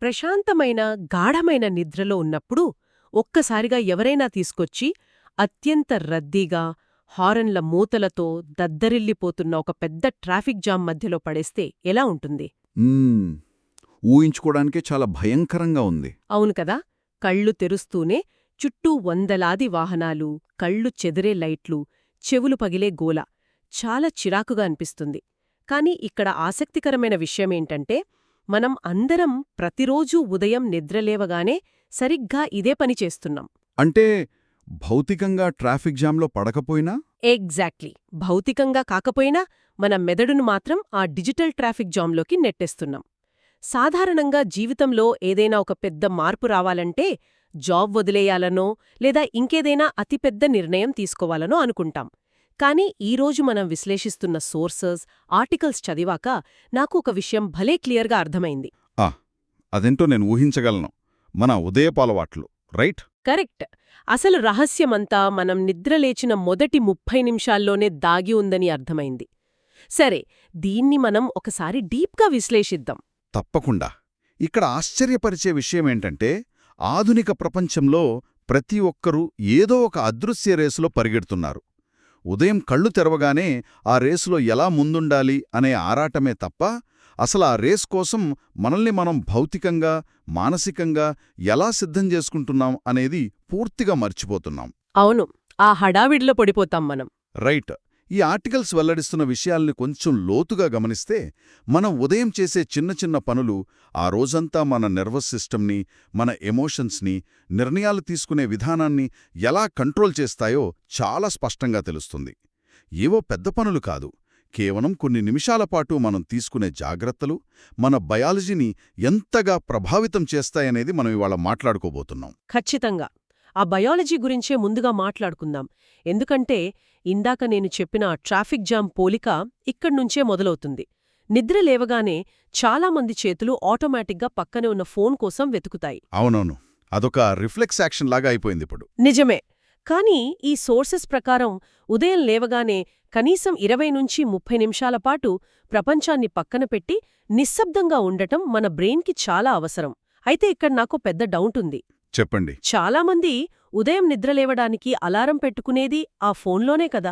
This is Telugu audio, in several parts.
ప్రశాంతమైన గాఢమైన నిద్రలో ఉన్నప్పుడు ఒక్కసారిగా ఎవరైనా తీసుకొచ్చి అత్యంత రద్దీగా హారన్ల మూతలతో దద్దరిల్లిపోతున్న ఒక పెద్ద ట్రాఫిక్ జామ్ మధ్యలో పడేస్తే ఎలా ఉంటుంది? మ్మ్. ఊహించుకోవడానికే చాలా భయంకరంగా ఉంది. అవును కదా, కళ్ళు తెరుస్తూనే చుట్టూ వందలాది వాహనాలు, కళ్ళు చెదిరే లైట్లు, చెవులు పగిలే గోల. చాలా చిరాకుగా అనిపిస్తుంది. కాని ఇక్కడ ఆసక్తికరమైన విషయమేంటంటే మనం అందరం ప్రతిరోజూ ఉదయం నిద్రలేవగానే సరిగ్గా ఇదే పని చేస్తున్నాం. అంటే భౌతికంగా ట్రాఫిక్ జామ్లో పడకపోయినా ఎగ్జాక్ట్లీ. భౌతికంగా కాకపోయినా మన మెదడును మాత్రం ఆ డిజిటల్ ట్రాఫిక్ జామ్లోకి నెట్టేస్తున్నాం. సాధారణంగా జీవితంలో ఏదైనా ఒక పెద్ద మార్పు రావాలంటే జాబ్ వదిలేయాలనో లేదా ఇంకేదైనా అతిపెద్ద నిర్ణయం తీసుకోవాలనో అనుకుంటాం. కానీ ఈరోజు మనం విశ్లేషిస్తున్న సోర్సెస్, ఆర్టికల్స్ చదివాక నాకు ఒక విషయం భలే క్లియర్గా అర్థమైంది. అదేంటో నేను ఊహించగలను. మన ఉదయపాలవాట్లు రైట్. కరెక్ట్. అసలు రహస్యమంతా మనం నిద్రలేచిన మొదటి 30 నిమిషాల్లోనే దాగి ఉందని అర్థమైంది. సరే, దీన్ని మనం ఒకసారి డీప్గా విశ్లేషిద్దాం. తప్పకుండా. ఇక్కడ ఆశ్చర్యపరిచే విషయమేంటంటే ఆధునిక ప్రపంచంలో ప్రతి ఒక్కరూ ఏదో ఒక అదృశ్య రేసులో పరిగెడుతున్నారు. ఉదయం కళ్ళు తెరవగానే ఆ రేసులో ఎలా ముందుండాలి అనే ఆరాటమే తప్ప అసలు ఆ రేస్ కోసం మనల్ని మనం భౌతికంగా, మానసికంగా ఎలా సిద్ధం చేసుకుంటున్నాం అనేది పూర్తిగా మర్చిపోతున్నాం. అవును, ఆ హడావిడిలో పడిపోతాం మనం. రైట్. ఈ ఆర్టికల్స్ వెల్లడిస్తున్న విషయాల్ని కొంచెం లోతుగా గమనిస్తే మనం ఉదయం చేసే చిన్న చిన్న పనులు ఆ రోజంతా మన నర్వస్ సిస్టమ్ని, మన ఎమోషన్స్ని, నిర్ణయాలు తీసుకునే విధానాన్ని ఎలా కంట్రోల్ చేస్తాయో చాలా స్పష్టంగా తెలుస్తుంది. ఏవో పెద్ద పనులు కాదు, కేవలం కొన్ని నిమిషాల పాటు మనం తీసుకునే జాగ్రత్తలు మన బయాలజీని ఎంతగా ప్రభావితం చేస్తాయనేది మనం ఇవాళ మాట్లాడుకోబోతున్నాం. ఖచ్చితంగా. ఆ బయాలజీ గురించే ముందుగా మాట్లాడుకుందాం. ఎందుకంటే ఇందాక నేను చెప్పిన ట్రాఫిక్ జామ్ పోలిక ఇక్కడ్నుంచే మొదలవుతుంది. నిద్ర లేవగానే చాలామంది చేతులు ఆటోమేటిక్గా పక్కనే ఉన్న ఫోన్ కోసం వెతుకుతాయి. అవునవును, అదొక రిఫ్లెక్స్ యాక్షన్ లాగా అయిపోయిందిప్పుడు. నిజమే. కానీ ఈ సోర్సెస్ ప్రకారం ఉదయం లేవగానే కనీసం 20 నుంచి 30 నిమిషాల పాటు ప్రపంచాన్ని పక్కన పెట్టి నిశ్శబ్దంగా ఉండటం మన బ్రెయిన్కి చాలా అవసరం. అయితే ఇక్కడ నాకు పెద్ద డౌటుంది. చెప్పండి. చాలామంది ఉదయం నిద్రలేవడానికి అలారం పెట్టుకునేది ఆ ఫోన్లోనే కదా,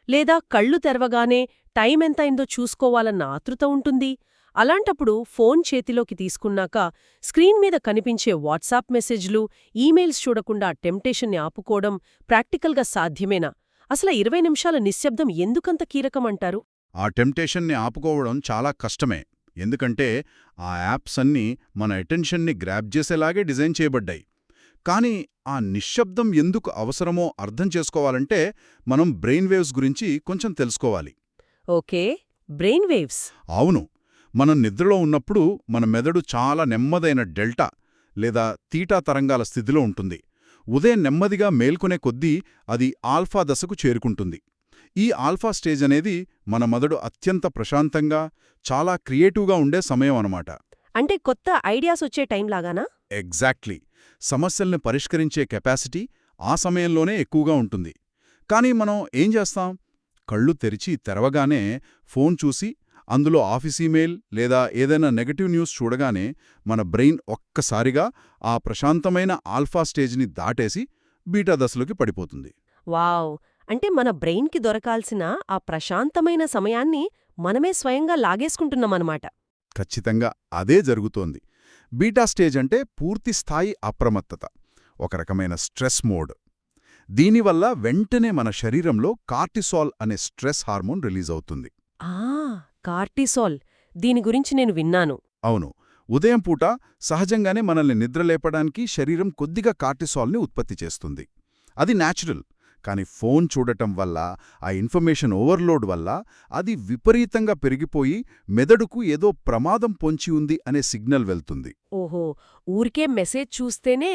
లేదా కళ్ళు తెరవగానే టైం ఎంతైందో చూసుకోవాలన్న ఆతృత ఉంటుంది. అలాంటప్పుడు ఫోన్ చేతిలోకి తీసుకున్నాక స్క్రీన్ మీద కనిపించే వాట్సాప్ మెసేజ్లు, ఈమెయిల్స్ చూడకుండా టెంప్టేషన్ని ఆపుకోవడం ప్రాక్టికల్గా సాధ్యమేనా? అసలు 20 నిమిషాల నిశ్శబ్దం ఎందుకంత కీలకమంటారు? ఆ టెంప్టేషన్ని ఆపుకోవడం చాలా కష్టమే. ఎందుకంటే ఆ యాప్స్ అన్నీ మన అటెన్షన్ని గ్రాబ్ చేసేలాగే డిజైన్ చేయబడ్డాయి. కానీ ఆ నిశ్శబ్దం ఎందుకు అవసరమో అర్థం చేసుకోవాలంటే మనం బ్రెయిన్ వేవ్స్ గురించి కొంచెం తెలుసుకోవాలి. Okay, brain waves. అవును, మనం నిద్రలో ఉన్నప్పుడు మన మెదడు చాలా నెమ్మదైన డెల్టా లేదా తీటా తరంగాల స్థితిలో ఉంటుంది. ఉదయం నెమ్మదిగా మేల్కొనే కొద్దీ అది ఆల్ఫా దశకు చేరుకుంటుంది. ఈ ఆల్ఫా స్టేజ్ అనేది మన మెదడు అత్యంత ప్రశాంతంగా, చాలా క్రియేటివ్గా ఉండే సమయం అన్నమాట. అంటే కొత్త ఐడియాస్ వచ్చే టైం లాగానా? ఎగ్జాక్ట్లీ. సమస్యల్ని పరిష్కరించే కెపాసిటీ ఆ సమయంలోనే ఎక్కువగా ఉంటుంది. కానీ మనం ఏం చేస్తాం? కళ్ళు తెరవగానే ఫోన్ చూసి అందులో ఆఫీస్ ఈమెయిల్ లేదా ఏదైనా నెగటివ్ న్యూస్ చూడగానే మన బ్రెయిన్ ఒక్కసారిగా ఆ ప్రశాంతమైన ఆల్ఫా స్టేజ్ని దాటేసి బీటా దశలోకి పడిపోతుంది. వావ్! అంటే మన బ్రెయిన్కి దొరకాల్సిన ఆ ప్రశాంతమైన సమయాన్ని మనమే స్వయంగా లాగేసుకుంటున్నామన్నమాట. ఖచ్చితంగా అదే జరుగుతోంది. బీటా స్టేజ్ అంటే పూర్తిస్థాయి అప్రమత్తత, ఒక రకమైన స్ట్రెస్ మోడ్. దీనివల్ల వెంటనే మన శరీరంలో కార్టిసాల్ అనే స్ట్రెస్ హార్మోన్ రిలీజ్ అవుతుంది. కార్టిసాల్, దీని గురించి నేను విన్నాను. అవును, ఉదయం పూట సహజంగానే మనల్ని నిద్రలేపడానికి శరీరం కొద్దిగా కార్టిసాల్ని ఉత్పత్తి చేస్తుంది. అది న్యాచురల్. కానీ ఫోన్ చూడటం వల్ల, ఆ ఇన్ఫర్మేషన్ ఓవర్లోడ్ వల్ల అది విపరీతంగా పెరిగిపోయి మెదడుకు ఏదో ప్రమాదం పొంచి ఉంది అనే సిగ్నల్ వెళ్తుంది. ఓహో, ఊరికే మెసేజ్ చూస్తేనే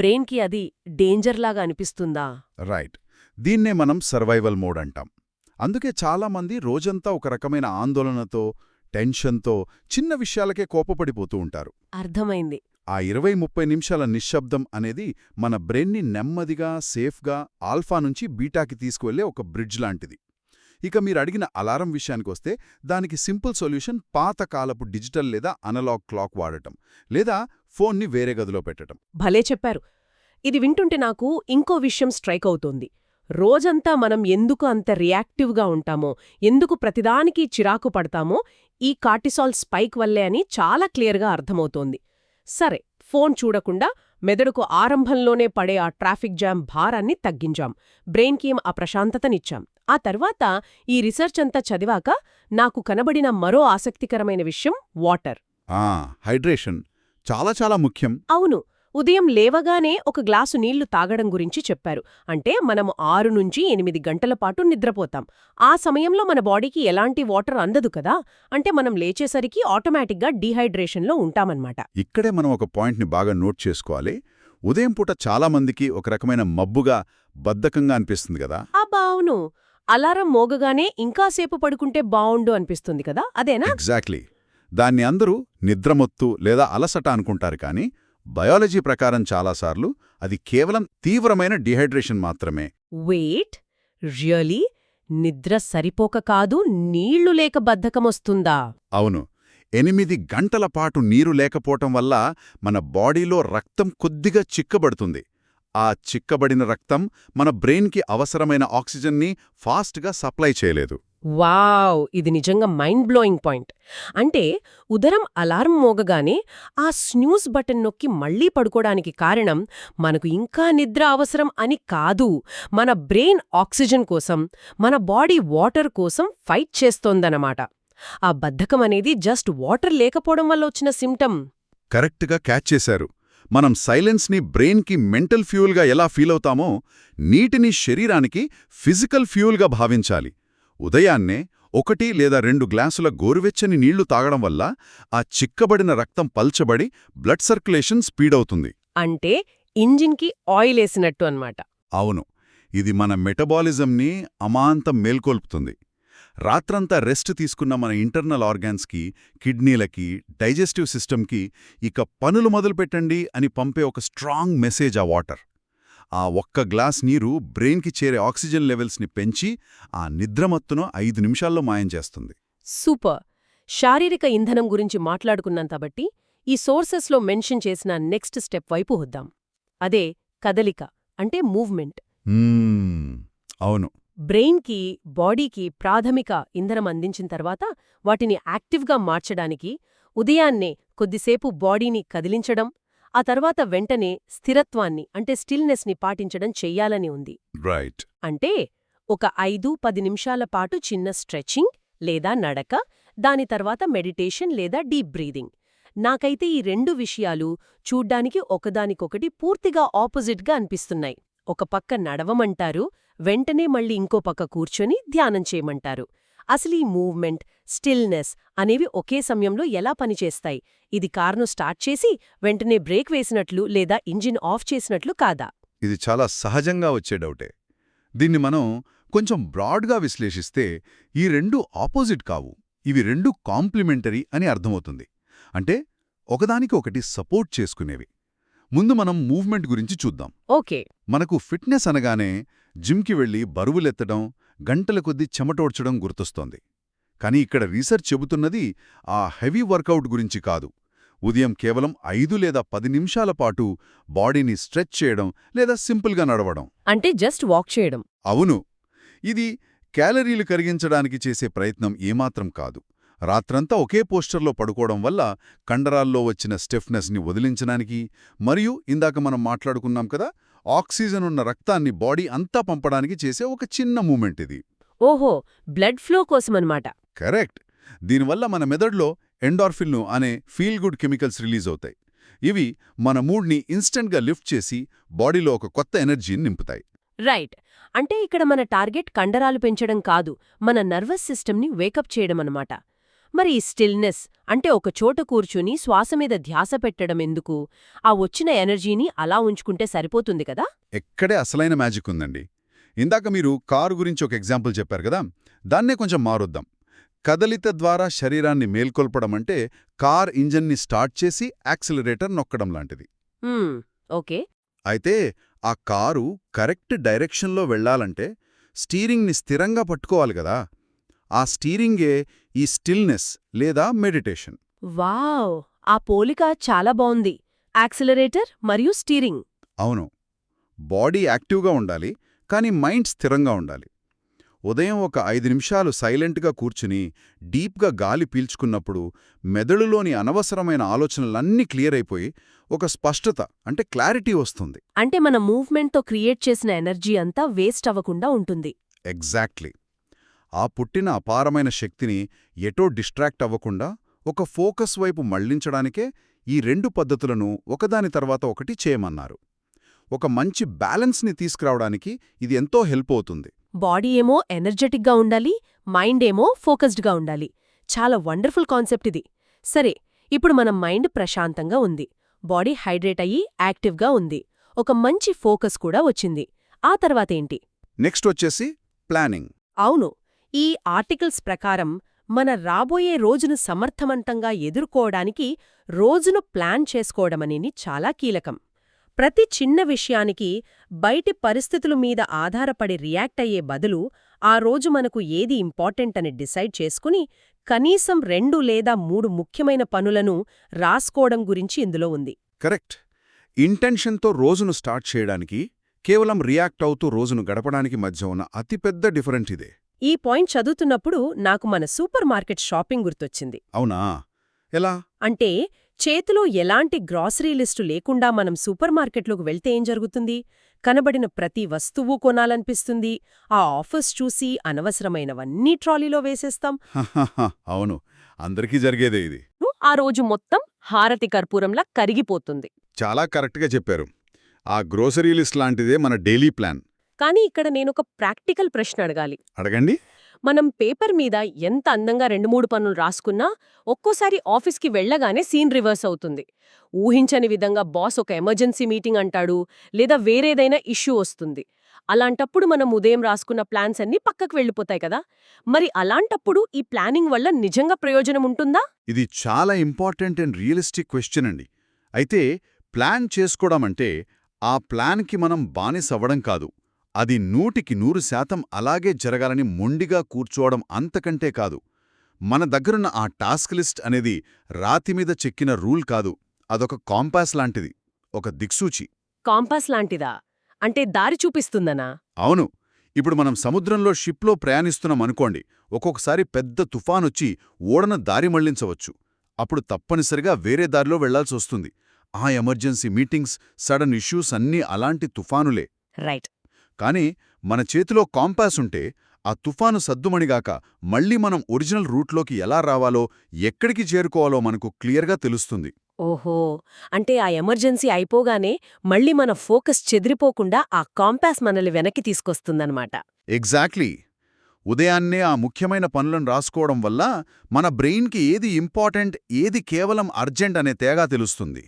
బ్రెయిన్కి అది డేంజర్లాగా అనిపిస్తుందా? రైట్. దీన్నే మనం సర్వైవల్ మోడ్ అంటాం. అందుకే చాలామంది రోజంతా ఒక రకమైన ఆందోళనతో, టెన్షన్తో, చిన్న విషయాలకే కోపపడిపోతూ ఉంటారు. అర్థమైంది. ఆ 20-30 నిమిషాల నిశ్శబ్దం అనేది మన బ్రెయిన్ని నెమ్మదిగా, సేఫ్గా ఆల్ఫా నుంచి బీటాకి తీసుకువెళ్లే ఒక బ్రిడ్జ్ లాంటిది. ఇక మీరు అడిగిన అలారం విషయానికొస్తే దానికి సింపుల్ సొల్యూషన్ పాతకాలపు డిజిటల్ లేదా అనలాగ్ క్లాక్ వాడటం, లేదా ఫోన్ని వేరే గదిలో పెట్టడం. భలే చెప్పారు. ఇది వింటుంటే నాకు ఇంకో విషయం స్ట్రైక్ అవుతోంది. రోజంతా మనం ఎందుకు అంత రియాక్టివ్గా ఉంటామో, ఎందుకు ప్రతిదానికి చిరాకు పడతామో ఈ కార్టిసాల్ స్పైక్ వల్లే అని చాలా క్లియర్గా అర్థమవుతోంది. సరే, ఫోన్ చూడకుండా మెదడుకు ఆరంభంలోనే పడే ఆ ట్రాఫిక్ జామ్ భారాన్ని తగ్గించాం, బ్రెయిన్కి ఆ ప్రశాంతతనిచ్చాం. ఆ తర్వాత ఈ రీసెర్చ్ అంతా చదివాక నాకు కనబడిన మరో ఆసక్తికరమైన విషయం వాటర్. హైడ్రేషన్ చాలా చాలా ముఖ్యం. అవును, ఉదయం లేవగానే ఒక గ్లాసు నీళ్లు తాగడం గురించి చెప్పారు. అంటే మనం 6 నుంచి 8 గంటల పాటు నిద్రపోతాం. ఆ సమయంలో మన బాడీకి ఎలాంటి వాటర్ అందదు కదా, అంటే మనం లేచేసరికి ఆటోమేటిక్గా డీహైడ్రేషన్లో ఉంటామన్నమాట. ఇక్కడే మనం ఒక పాయింట్ని బాగా నోట్ చేసుకోవాలి. ఉదయం పూట చాలామందికి ఒక రకమైన మబ్బుగా, బద్ధకంగా అనిపిస్తుంది కదా. అబ్బా అవును, అలారం మోగగానే ఇంకాసేపు పడుకుంటే బావుండు అనిపిస్తుంది కదా, అదేనా? ఎగ్జాక్ట్లీ. దాన్ని అందరూ నిద్రమొత్తు లేదా అలసట అనుకుంటారు కానీ బయాలజీ ప్రకారం చాలాసార్లు అది కేవలం తీవ్రమైన డీహైడ్రేషన్ మాత్రమే. Wait, really? నిద్ర సరిపోక కాదు, నీళ్లు లేక బద్ధకమొస్తుందా? అవును, 8 గంటల పాటు నీరు లేకపోవటం వల్ల మన బాడీలో రక్తం కొద్దిగా చిక్కబడుతుంది. ఆ చిక్కబడిన రక్తం మన బ్రెయిన్కి అవసరమైన ఆక్సిజన్ని ఫాస్ట్గా సప్లై చేయలేదు. వావ్, ఇది నిజంగా మైండ్ బ్లోయింగ్ పాయింట్. అంటే ఉదరం అలారం మోగగానే ఆ స్నూజ్ బటన్ నొక్కి మళ్లీ పడుకోవడానికి కారణం మనకు ఇంకా నిద్ర అవసరం అని కాదు, మన బ్రెయిన్ ఆక్సిజన్ కోసం, మన బాడీ వాటర్ కోసం ఫైట్ చేస్తోందన్నమాట. ఆ బద్ధకం అనేది జస్ట్ వాటర్ లేకపోవడం వల్ల వచ్చిన సిమ్టమ్. కరెక్ట్గా క్యాచ్ చేశారు. మనం సైలెన్స్ని బ్రెయిన్కి మెంటల్ ఫ్యూయల్గా ఎలా ఫీలవుతామో, నీటిని శరీరానికి ఫిజికల్ ఫ్యూయల్గా భావించాలి. ఉదయాన్నే 1 లేదా 2 గ్లాసుల గోరువెచ్చని నీళ్లు తాగడం వల్ల ఆ చిక్కబడిన రక్తం పల్చబడి బ్లడ్ సర్క్యులేషన్ స్పీడవుతుంది. అంటే ఇంజిన్కి ఆయిలేసినట్టు అన్నమాట. అవును, ఇది మన మెటబాలిజంని అమాంతం మేల్కొల్పుతుంది. రాత్రంతా రెస్ట్ తీసుకున్న మన ఇంటర్నల్ ఆర్గాన్స్కి, కిడ్నీలకి, డైజెస్టివ్ సిస్టమ్కి ఇక పనులు మొదలుపెట్టండి అని పంపే ఒక స్ట్రాంగ్ మెసేజ్ ఆ వాటర్. ఆ ఒక్క గ్లాస్ నీరు బ్రెయిన్కి చేరే ఆక్సిజన్ లెవెల్స్ని పెంచి ఆ నిద్రమత్తును 5 నిమిషాల్లో మాయం చేస్తుంది. సూపర్. శారీరక ఇంధనం గురించి మాట్లాడుకున్నాం కాబట్టి ఈ సోర్సెస్లో మెన్షన్ చేసిన నెక్స్ట్ స్టెప్ వైపు వద్దాం. అదే కదలిక, అంటే మూవ్మెంట్. అవును. బ్రెయిన్కి, బాడీకి ప్రాథమిక ఇంధనం అందించిన తర్వాత వాటిని యాక్టివ్గా మార్చడానికి ఉదయాన్నే కొద్దిసేపు బాడీని కదిలించడం, ఆ తర్వాత వెంటనే స్థిరత్వాన్ని అంటే స్టిల్నెస్ని పాటించడం చెయ్యాలని ఉంది. రైట్. అంటే ఒక 5-10 నిమిషాల పాటు చిన్న స్ట్రెచింగ్ లేదా నడక, దాని తర్వాత మెడిటేషన్ లేదా డీప్ బ్రీదింగ్. నాకైతే ఈ 2 విషయాలు చూడ్డానికి ఒకదానికొకటి పూర్తిగా ఆపోజిట్గా అనిపిస్తున్నాయి. ఒక పక్క నడవమంటారు, వెంటనే మళ్ళీ ఇంకో పక్క కూర్చొని ధ్యానం చేయమంటారు. అసలు ఈ మూవ్మెంట్, స్టిల్నెస్ అనేవి ఒకే సమయంలో ఎలా పనిచేస్తాయి? ఇది కారును స్టార్ట్ చేసి వెంటనే బ్రేక్ వేసినట్లు లేదా ఇంజిన్ ఆఫ్ చేసినట్లు కాదా? ఇది చాలా సహజంగా వచ్చే డౌటే. దీన్ని మనం కొంచెం బ్రాడ్గా విశ్లేషిస్తే ఈ 2 ఆపోజిట్ కావు, ఇవి 2 కాంప్లిమెంటరీ అని అర్థమవుతుంది. అంటే ఒకదానికి ఒకటి సపోర్ట్ చేసుకునేవి. ముందు మనం మూవ్మెంట్ గురించి చూద్దాం. ఓకే. మనకు ఫిట్నెస్ అనగానే జిమ్కి వెళ్లి బరువులెత్తడం, గంటల కొద్దీ చెమటోడ్చడం గుర్తొస్తోంది. కానీ ఇక్కడ రీసెర్చ్ చెబుతున్నది ఆ హెవీ వర్కౌట్ గురించి కాదు. ఉదయం కేవలం 5 లేదా 10 నిమిషాల పాటు బాడీని స్ట్రెచ్ చేయడం లేదా సింపుల్గా నడవడం. అంటే జస్ట్ వాక్ చేయడం. అవును, ఇది క్యాలరీలు కరిగించడానికి చేసే ప్రయత్నం ఏమాత్రం కాదు. రాత్రంతా ఒకే పోస్చర్లో పడుకోవడం వల్ల కండరాల్లో వచ్చిన స్టిఫ్నెస్ని వదిలించడానికి, మరియు ఇందాక మనం మాట్లాడుకున్నాం కదా, ఆక్సిజన్ ఉన్న రక్తాన్ని బాడీ అంతా పంపడానికి చేసే ఒక చిన్న మూమెంట్ ఇది. ఓహో, బ్లడ్ ఫ్లో కోసమన్నమాట. కరెక్ట్. దీనివల్ల మన మెదడులో ఎండార్ఫిన్లు అనే ఫీల్ గుడ్ కెమికల్స్ రిలీజ్ అవుతాయి. ఇవి మన మూడ్ని ఇన్స్టెంట్గా లిఫ్ట్ చేసి బాడీలో ఒక కొత్త ఎనర్జీని నింపుతాయి. రైట్. అంటే ఇక్కడ మన టార్గెట్ కండరాలు పెంచడం కాదు, మన నర్వస్ సిస్టమ్ని వేకప్ చేయడమన్నమాట. మరి ఈ స్టిల్నెస్ అంటే ఒక చోట కూర్చుని శ్వాస మీద ధ్యాస పెట్టడం ఎందుకు? ఆ వచ్చిన ఎనర్జీని అలా ఉంచుకుంటే సరిపోతుంది కదా? ఎక్కడే అసలైన మ్యాజిక్ ఉందండి. ఇందాక మీరు కారు గురించి ఒక ఎగ్జాంపుల్ చెప్పారు కదా, దాన్నే కొంచెం మారుద్దాం. కదలిత ద్వారా శరీరాన్ని మేల్కొల్పడమంటే కార్ ఇంజన్ని స్టార్ట్ చేసి యాక్సిలరేటర్ నొక్కడం లాంటిది. ఓకే. అయితే ఆ కారు కరెక్ట్ డైరెక్షన్లో వెళ్లాలంటే స్టీరింగ్ని స్థిరంగా పట్టుకోవాలి కదా. ఆ స్టీరింగే ఈ స్టిల్నెస్ లేదా మెడిటేషన్. వావ్! ఆ పోలిక చాలా బావుంది. యాక్సిలరేటర్ మరియు స్టీరింగ్. అవును, బాడీ యాక్టివ్గా ఉండాలి, కానీ మైండ్ స్థిరంగా ఉండాలి. ఉదయం ఒక 5 నిమిషాలు సైలెంట్గా కూర్చుని డీప్గా గాలి పీల్చుకున్నప్పుడు మెదడులోని అనవసరమైన ఆలోచనలన్నీ క్లియర్ అయిపోయి ఒక స్పష్టత అంటే క్లారిటీ వస్తుంది. అంటే మన మూవ్మెంట్తో క్రియేట్ చేసిన ఎనర్జీ అంతా వేస్ట్ అవ్వకుండా ఉంటుంది. ఎగ్జాక్ట్లీ. ఆ పుట్టిన అపారమైన శక్తిని ఎటో డిస్ట్రాక్ట్ అవ్వకుండా ఒక ఫోకస్ వైపు మళ్లించడానికే ఈ 2 పద్ధతులను ఒకదాని తర్వాత ఒకటి చేయమన్నారు. ఒక మంచి బ్యాలెన్స్ని తీసుకురావడానికి ఇది ఎంతో హెల్ప్ అవుతుంది. బాడీ ఏమో ఎనర్జెటిక్గా ఉండాలి, మైండ్ ఏమో ఫోకస్డ్గా ఉండాలి. చాలా వండర్ఫుల్ కాన్సెప్ట్ ఇది. సరే, ఇప్పుడు మన మైండ్ ప్రశాంతంగా ఉంది, బాడీ హైడ్రేట్ అయ్యి యాక్టివ్గా ఉంది, ఒక మంచి ఫోకస్ కూడా వచ్చింది. ఆ తర్వాతేంటి? నెక్స్ట్ వచ్చేసి ప్లానింగ్. అవును, ఈ ఆర్టికల్స్ ప్రకారం మన రాబోయే రోజును సమర్థవంతంగా ఎదుర్కోవడానికి రోజును ప్లాన్ చేసుకోవడమనేది చాలా కీలకం. ప్రతి చిన్న విషయానికి బయటి పరిస్థితుల మీద ఆధారపడి రియాక్ట్ అయ్యే బదులు ఆ రోజు మనకు ఏది ఇంపార్టెంట్ అని డిసైడ్ చేసుకుని కనీసం 2 లేదా 3 ముఖ్యమైన పనులను రాసుకోవడం గురించి ఇందులో ఉంది. కరెక్ట్. ఇంటెన్షన్తో రోజును స్టార్ట్ చేయడానికి, కేవలం రియాక్ట్ అవుతూ రోజును గడపడానికి మధ్య ఉన్న అతిపెద్ద డిఫరెంట్ ఇదే. ఈ పాయింట్ చదువుతున్నప్పుడు నాకు మన సూపర్ మార్కెట్ షాపింగ్ గుర్తొచ్చింది. అవునా? ఎలా? అంటే చేతిలో ఎలాంటి గ్రాసరీ లిస్టు లేకుండా మనం సూపర్ మార్కెట్లోకి వెళ్తే ఏం జరుగుతుంది? కనబడిన ప్రతి వస్తువు కొనాలనిపిస్తుంది. ఆ ఆఫర్స్ చూసి అనవసరమైనవన్నీ ట్రాలీలో వేసేస్తాం. అవును, అందరికీ జరిగేదే ఇది. ఆ రోజు మొత్తం హారతి కర్పూరంలా కరిగిపోతుంది. చాలా కరెక్ట్గా చెప్పారు. ఆ గ్రోసరీ లిస్ట్ లాంటిదే మన డైలీ ప్లాన్. కానీ ఇక్కడ నేనొక ప్రాక్టికల్ ప్రశ్న అడగాలి. అడగండి. మనం పేపర్ మీద ఎంత అందంగా 2-3 పనులు రాసుకున్నా ఒక్కోసారి ఆఫీస్కి వెళ్లగానే సీన్ రివర్స్ అవుతుంది. ఊహించని విధంగా బాస్ ఒక ఎమర్జెన్సీ మీటింగ్ అంటాడు, లేదా వేరేదైనా ఇష్యూ వస్తుంది. అలాంటప్పుడు మనం ఉదయం రాసుకున్న ప్లాన్స్ అన్నీ పక్కకు వెళ్ళిపోతాయి కదా. మరి అలాంటప్పుడు ఈ ప్లానింగ్ వల్ల నిజంగా ప్రయోజనం ఉంటుందా? ఇది చాలా ఇంపార్టెంట్ అండ్ రియలిస్టిక్ క్వశ్చన్ అండి. అయితే ప్లాన్ చేసుకోవడం అంటే ఆ ప్లాన్కి మనం బానిసవ్వడం కాదు. అది 100% అలాగే జరగాలని మొండిగా కూర్చోవడం అంతకంటే కాదు. మన దగ్గరున్న ఆ టాస్క్ లిస్ట్ అనేది రాతిమీద చెక్కిన రూల్ కాదు. అదొక కాంపాస్ లాంటిది, ఒక దిక్సూచి. కాంపాస్ లాంటిదా? అంటే దారి చూపిస్తుందనా? అవును. ఇప్పుడు మనం సముద్రంలో షిప్లో ప్రయాణిస్తున్నామనుకోండి. ఒక్కొక్కసారి పెద్ద తుఫానొచ్చి ఓడను దారి మళ్లించవచ్చు. అప్పుడు తప్పనిసరిగా వేరే దారిలో వెళ్లాల్సొస్తుంది. ఆ ఎమర్జెన్సీ మీటింగ్స్, సడన్ ఇష్యూస్ అన్నీ అలాంటి తుఫానులే. రైట్. కానీ మన చేతిలో కాంపాస్ ఉంటే ఆ తుఫాను సద్దుమణిగాక మళ్ళీ మనం ఒరిజినల్ రూట్లోకి ఎలా రావాలో, ఎక్కడికి చేరుకోవాలో మనకు క్లియర్గా తెలుస్తుంది. ఓహో, అంటే ఆ ఎమర్జెన్సీ అయిపోగానే మళ్ళీ మన ఫోకస్ చెదిరిపోకుండా ఆ కాంపాస్ మనల్ని వెనక్కి తీసుకొస్తుందన్నమాట. ఎగ్జాక్ట్లీ. ఉదయాన్నే ఆ ముఖ్యమైన పనులను రాసుకోవడం వల్ల మన బ్రెయిన్కి ఏది ఇంపార్టెంట్, ఏది కేవలం అర్జెంట్ అనే తేగా తెలుస్తుంది.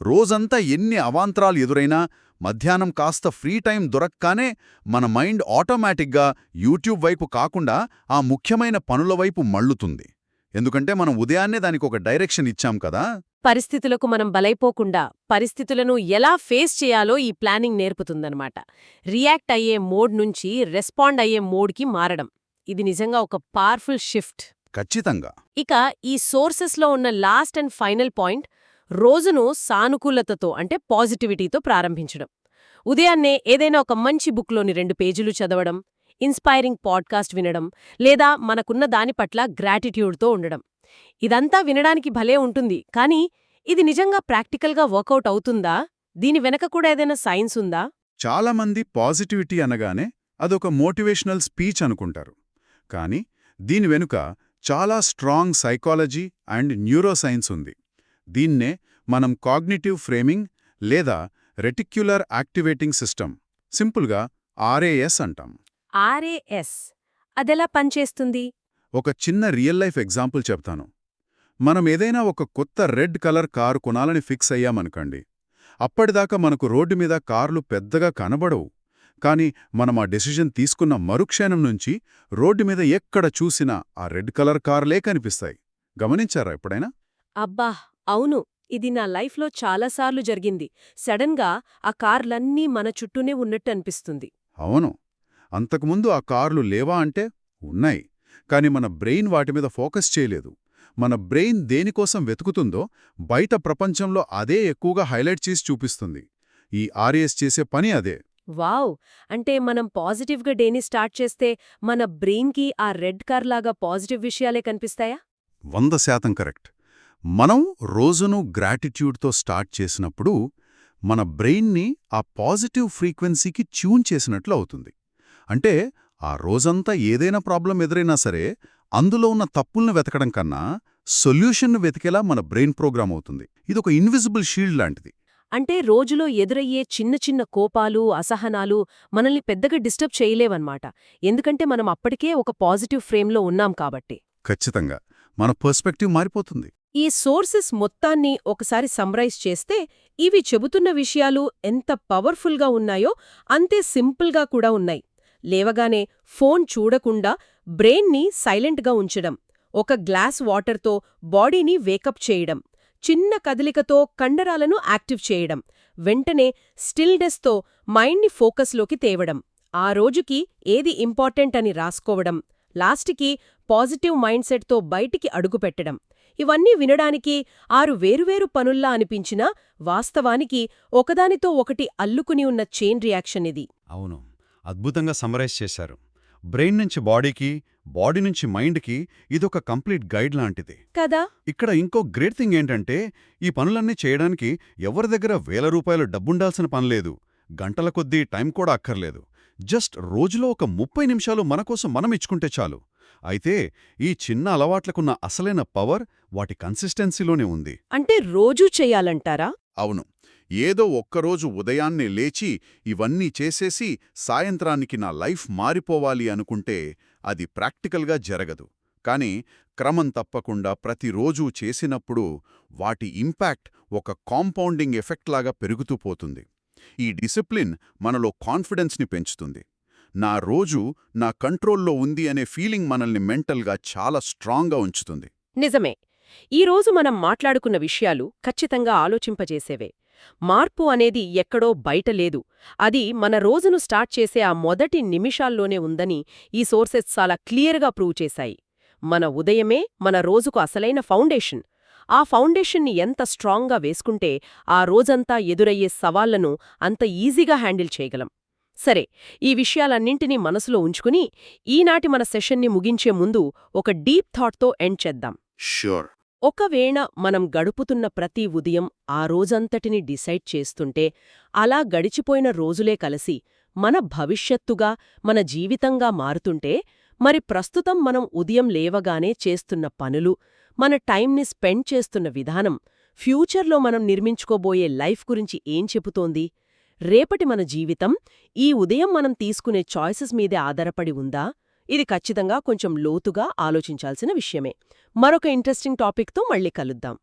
రోజంతా ఎన్ని అవాంతరాలు ఎదురైనా మధ్యాహ్నం కాస్త ఫ్రీ టైం దొరక్కానే మన మైండ్ ఆటోమేటిక్గా యూట్యూబ్ వైపు కాకుండా ఆ ముఖ్యమైన పనుల వైపు మళ్ళుతుంది. ఎందుకంటే మనం ఉదయాన్నే దానికొక డైరెక్షన్ ఇచ్చాం కదా. పరిస్థితులకు మనం బలైపోకుండా పరిస్థితులను ఎలా ఫేస్ చేయాలో ఈ ప్లానింగ్ నేర్పుతుందన్నమాట. రియాక్ట్ అయ్యే మోడ్ నుంచి రెస్పాండ్ అయ్యే మోడ్కి మారడం. ఇది నిజంగా ఒక పవర్ఫుల్ షిఫ్ట్. ఖచ్చితంగా. ఇక ఈ సోర్సెస్లో ఉన్న లాస్ట్ అండ్ ఫైనల్ పాయింట్, రోజును సానుకూలతతో అంటే పాజిటివిటీతో ప్రారంభించడం. ఉదయాన్నే ఏదైనా ఒక మంచి బుక్లోని 2 పేజీలు చదవడం, ఇన్స్పైరింగ్ పాడ్కాస్ట్ వినడం, లేదా మనకున్న దాని పట్ల గ్రాటిట్యూడ్తో ఉండడం. ఇదంతా వినడానికి భలే ఉంటుంది, కానీ ఇది నిజంగా ప్రాక్టికల్గా వర్కౌట్ అవుతుందా? దీని వెనక కూడా ఏదైనా సైన్స్ ఉందా? చాలామంది పాజిటివిటీ అనగానే అదొక మోటివేషనల్ స్పీచ్ అనుకుంటారు. కానీ దీని వెనుక చాలా స్ట్రాంగ్ సైకాలజీ అండ్ న్యూరోసైన్స్ ఉంది. దీన్నే మనం కాగ్నిటివ్ ఫ్రేమింగ్ లేదా రెటిక్యులర్ యాక్టివేటింగ్ సిస్టమ్, సింపుల్గా RAS అంటాం. RAS అదెలా పనిచేస్తుంది? ఒక చిన్న రియల్ లైఫ్ ఎగ్జాంపుల్ చెప్తాను. మనం ఏదైనా ఒక కొత్త రెడ్ కలర్ కారు కొనాలని ఫిక్స్ అయ్యామనుకోండి. అప్పటిదాకా మనకు రోడ్డు మీద కార్లు పెద్దగా కనబడవు. కానీ మనం ఆ డెసిషన్ తీసుకున్న మరుక్షణం నుంచి రోడ్డు మీద ఎక్కడ చూసినా ఆ రెడ్ కలర్ కార్లే కనిపిస్తాయి. గమనించారా ఎప్పుడైనా? అబ్బా, అవును. ఇది నా లైఫ్లో చాలాసార్లు జరిగింది. సడన్గా ఆ కార్లన్నీ మన చుట్టూనే ఉన్నట్టు అనిపిస్తుంది. అవును. అంతకుముందు ఆ కార్లు లేవా అంటే ఉన్నాయి. కాని మన బ్రెయిన్ వాటి మీద ఫోకస్ చేయలేదు. మన బ్రెయిన్ దేనికోసం వెతుకుతుందో బయట ప్రపంచంలో అదే ఎక్కువగా హైలైట్ చేసి చూపిస్తుంది. ఈ ఆర్ఏఎస్ చేసే పని అదే. వావ్! అంటే మనం పాజిటివ్గా డేని స్టార్ట్ చేస్తే మన బ్రెయిన్కి ఆ రెడ్ కార్ లాగా పాజిటివ్ విషయాలే కనిపిస్తాయా? 100% కరెక్ట్. మనం రోజును గ్రాటిట్యూడ్తో స్టార్ట్ చేసినప్పుడు మన బ్రెయిన్ని ఆ పాజిటివ్ ఫ్రీక్వెన్సీకి ట్యూన్ చేసినట్లు అవుతుంది. అంటే ఆ రోజంతా ఏదైనా ప్రాబ్లం ఎదురైనా సరే అందులో ఉన్న తప్పుల్ని వెతకడం కన్నా సొల్యూషన్ను వెతికేలా మన బ్రెయిన్ ప్రోగ్రామ్ అవుతుంది. ఇదొక ఇన్విజిబుల్ షీల్డ్ లాంటిది. అంటే రోజులో ఎదురయ్యే చిన్న చిన్న కోపాలు, అసహనాలు మనల్ని పెద్దగా డిస్టర్బ్ చేయలేవన్నమాట. ఎందుకంటే మనం అప్పటికే ఒక పాజిటివ్ ఫ్రేమ్లో ఉన్నాం కాబట్టి. ఖచ్చితంగా మన పర్స్పెక్టివ్ మారిపోతుంది. ఈ సోర్సెస్ మొత్తాన్ని ఒకసారి సమ్రైజ్ చేస్తే ఇవి చెబుతున్న విషయాలు ఎంత పవర్ఫుల్గా ఉన్నాయో అంతే సింపుల్గా కూడా ఉన్నాయి. లేవగానే ఫోన్ చూడకుండా బ్రెయిన్ని సైలెంట్గా ఉంచడం, ఒక గ్లాస్ వాటర్తో బాడీని వేకప్ చేయడం, చిన్న కదలికతో కండరాలను యాక్టివ్ చేయడం, వెంటనే స్టిల్నెస్తో మైండ్ని ఫోకస్లోకి తేవడం, ఆ రోజుకి ఏది ఇంపార్టెంట్ అని రాసుకోవడం, లాస్ట్కి పాజిటివ్ మైండ్ సెట్తో బయటికి అడుగుపెట్టడం. ఇవన్నీ వినడానికి 6 వేరువేరు పనుల్లా అనిపించినా వాస్తవానికి ఒకదానితో ఒకటి అల్లుకుని ఉన్న చైన్ రియాక్షన్ ఇది. అవును, అద్భుతంగా సమ్మరైజ్ చేశారు. బ్రెయిన్ నుంచి బాడీకి, బాడీ నుంచి మైండ్కి ఇదొక కంప్లీట్ గైడ్ లాంటిది కదా? ఇక్కడ ఇంకో గ్రేట్ థింగ్ ఏంటంటే ఈ పనులన్నీ చేయడానికి ఎవరి దగ్గర వేల రూపాయలు డబ్బుండాల్సిన పనిలేదు, గంటల కొద్దీ టైం కూడా అక్కర్లేదు. జస్ట్ రోజులో ఒక 30 నిమిషాలు మనకోసం మనం ఇచ్చుకుంటే చాలు. అయితే ఈ చిన్న అలవాట్లకున్న అసలైన పవర్ వాటి కన్సిస్టెన్సీలోనే ఉంది. అంటే రోజూ చెయ్యాలంటారా? అవును. ఏదో ఒక్కరోజు ఉదయాన్నే లేచి ఇవన్నీ చేసేసి సాయంత్రానికి నా లైఫ్ మారిపోవాలి అనుకుంటే అది ప్రాక్టికల్గా జరగదు. కాని క్రమం తప్పకుండా ప్రతిరోజూ చేసినప్పుడు వాటి ఇంపాక్ట్ ఒక కాంపౌండింగ్ ఎఫెక్ట్ లాగా పెరుగుతూ పోతుంది. ఈ డిసిప్లిన్ మనలో కాన్ఫిడెన్స్ని పెంచుతుంది. నా రోజు నా కంట్రోల్లో ఉంది అనే ఫీలింగ్ మనల్ని మెంటల్గా చాలా స్ట్రాంగ్గా ఉంచుతుంది. నిజమే. ఈరోజు మనం మాట్లాడుకున్న విషయాలు ఖచ్చితంగా ఆలోచింపజేసేవే. మార్పు అనేది ఎక్కడో బయట లేదు, అది మన రోజును స్టార్ట్ చేసే ఆ మొదటి నిమిషాల్లోనే ఉందని ఈ సోర్సెస్ చాలా క్లియర్గా ప్రూవ్ చేశాయి. మన ఉదయమే మన రోజుకు అసలైన ఫౌండేషన్. ఆ ఫౌండేషన్ని ఎంత స్ట్రాంగ్గా వేసుకుంటే ఆ రోజంతా ఎదురయ్యే సవాళ్లను అంత ఈజీగా హ్యాండిల్ చేయగలం. సరే, ఈ విషయాలన్నింటినీ మనసులో ఉంచుకుని ఈనాటి మన సెషన్ని ముగించే ముందు ఒక డీప్ థాట్తో ఎండ్ చేద్దాం. ష్యూర్. ఒకవేళ మనం గడుపుతున్న ప్రతి ఉదయం ఆ రోజంతటిని డిసైడ్ చేస్తుంటే, అలా గడిచిపోయిన రోజులే కలిసి మన భవిష్యత్తుగా, మన జీవితంగా మారుతుంటే, మరి ప్రస్తుతం మనం ఉదయం లేవగానే చేస్తున్న పనులు, మన టైంని స్పెండ్ చేస్తున్న విధానం, ఫ్యూచర్లో మనం నిర్మించుకోబోయే లైఫ్ గురించి ఏం చెబుతోంది? రేపటి మన జీవితం ఈ ఉదయం మనం తీసుకునే చాయిసెస్ మీదే ఆధారపడి ఉందా? ఇది ఖచ్చితంగా కొంచెం లోతుగా ఆలోచించాల్సిన విషయమే. మరొక ఇంట్రెస్టింగ్ టాపిక్తో మళ్ళీ కలుద్దాం.